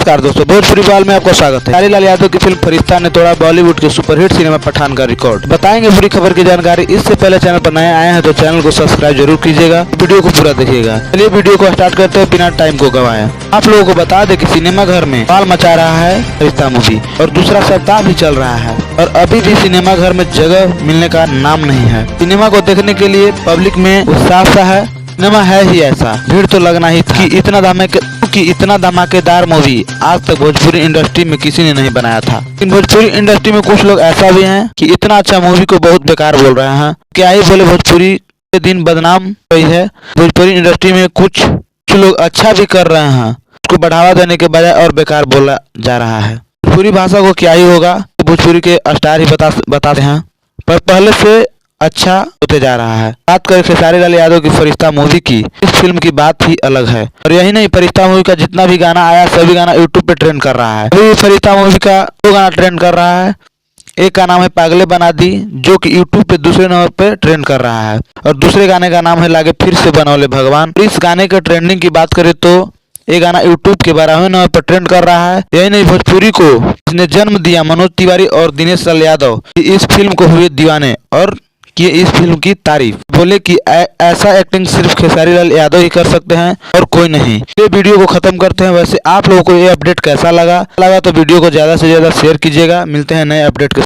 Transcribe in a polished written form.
नमस्कार दोस्तों, भोजपुरी बाल में आपका स्वागत है। खेसारी लाल यादव की फिल्म फरिश्ता ने तोड़ा बॉलीवुड के सुपरहिट सिनेमा पठान का रिकॉर्ड। बताएंगे बुरी खबर की जानकारी। इससे पहले चैनल पर नए आए हैं तो चैनल को सब्सक्राइब जरूर कीजिएगा, वीडियो को पूरा देखिएगा। चलिए वीडियो को स्टार्ट करते हैं बिना टाइम को गंवाए। आप लोगों को बता दें कि सिनेमा घर में बाल मचा रहा है फरिश्ता मूवी और दूसरा सप्ताह भी चल रहा है और अभी भी सिनेमा घर में जगह मिलने का नाम नहीं है। सिनेमा को देखने के लिए पब्लिक में उत्साह सा है। सिनेमा है ही ऐसा, भीड़ तो लगना ही था कि इतना धमाकेदार मूवी आज तक भोजपुरी इंडस्ट्री में किसी ने नहीं बनाया था। लेकिन भोजपुरी इंडस्ट्री में कुछ लोग ऐसा भी हैं कि इतना अच्छा मूवी को बहुत बेकार बोल रहे हैं। क्या ही बोले, भोजपुरी के दिन बदनाम हुई है। भोजपुरी इंडस्ट्री में कुछ लोग अच्छा भी कर रहे हैं, उसको बढ़ावा देने के बजाय और बेकार बोला जा रहा है। भोजपुरी भाषा को क्या ही होगा, भोजपुरी के स्टार ही बताते हैं, पर पहले से अच्छा होते जा रहा है। बात करें खेसारी लाल यादव की फरिश्ता मूवी की, इस फिल्म की बात ही अलग है। और यही नहीं, फरिश्ता मूवी का जितना भी गाना आया सभी गाना यूट्यूब पे ट्रेंड कर रहा है। अभी फरिश्ता मूवी का 2 गाना ट्रेंड कर रहा है। एक का नाम है पागले बना दी, जो कि यूट्यूब पे दूसरे नंबर पे ट्रेंड कर रहा है, और दूसरे गाने का नाम है लागे फिर से बनौले भगवान। इस गाने के ट्रेंडिंग की बात करें तो ये गाना यूट्यूब के 12वें नंबर पर ट्रेंड कर रहा है। यही नहीं, भोजपुरी को इसने जन्म दिया मनोज तिवारी और दिनेश लाल यादव इस फिल्म को हुए दीवाने और किए इस फिल्म की तारीफ। बोले कि ऐसा एक्टिंग सिर्फ खेसारी लाल यादव ही कर सकते हैं और कोई नहीं। ये वीडियो को खत्म करते हैं। वैसे आप लोगों को ये अपडेट कैसा लगा तो वीडियो को ज्यादा से ज्यादा शेयर कीजिएगा। मिलते हैं नए अपडेट के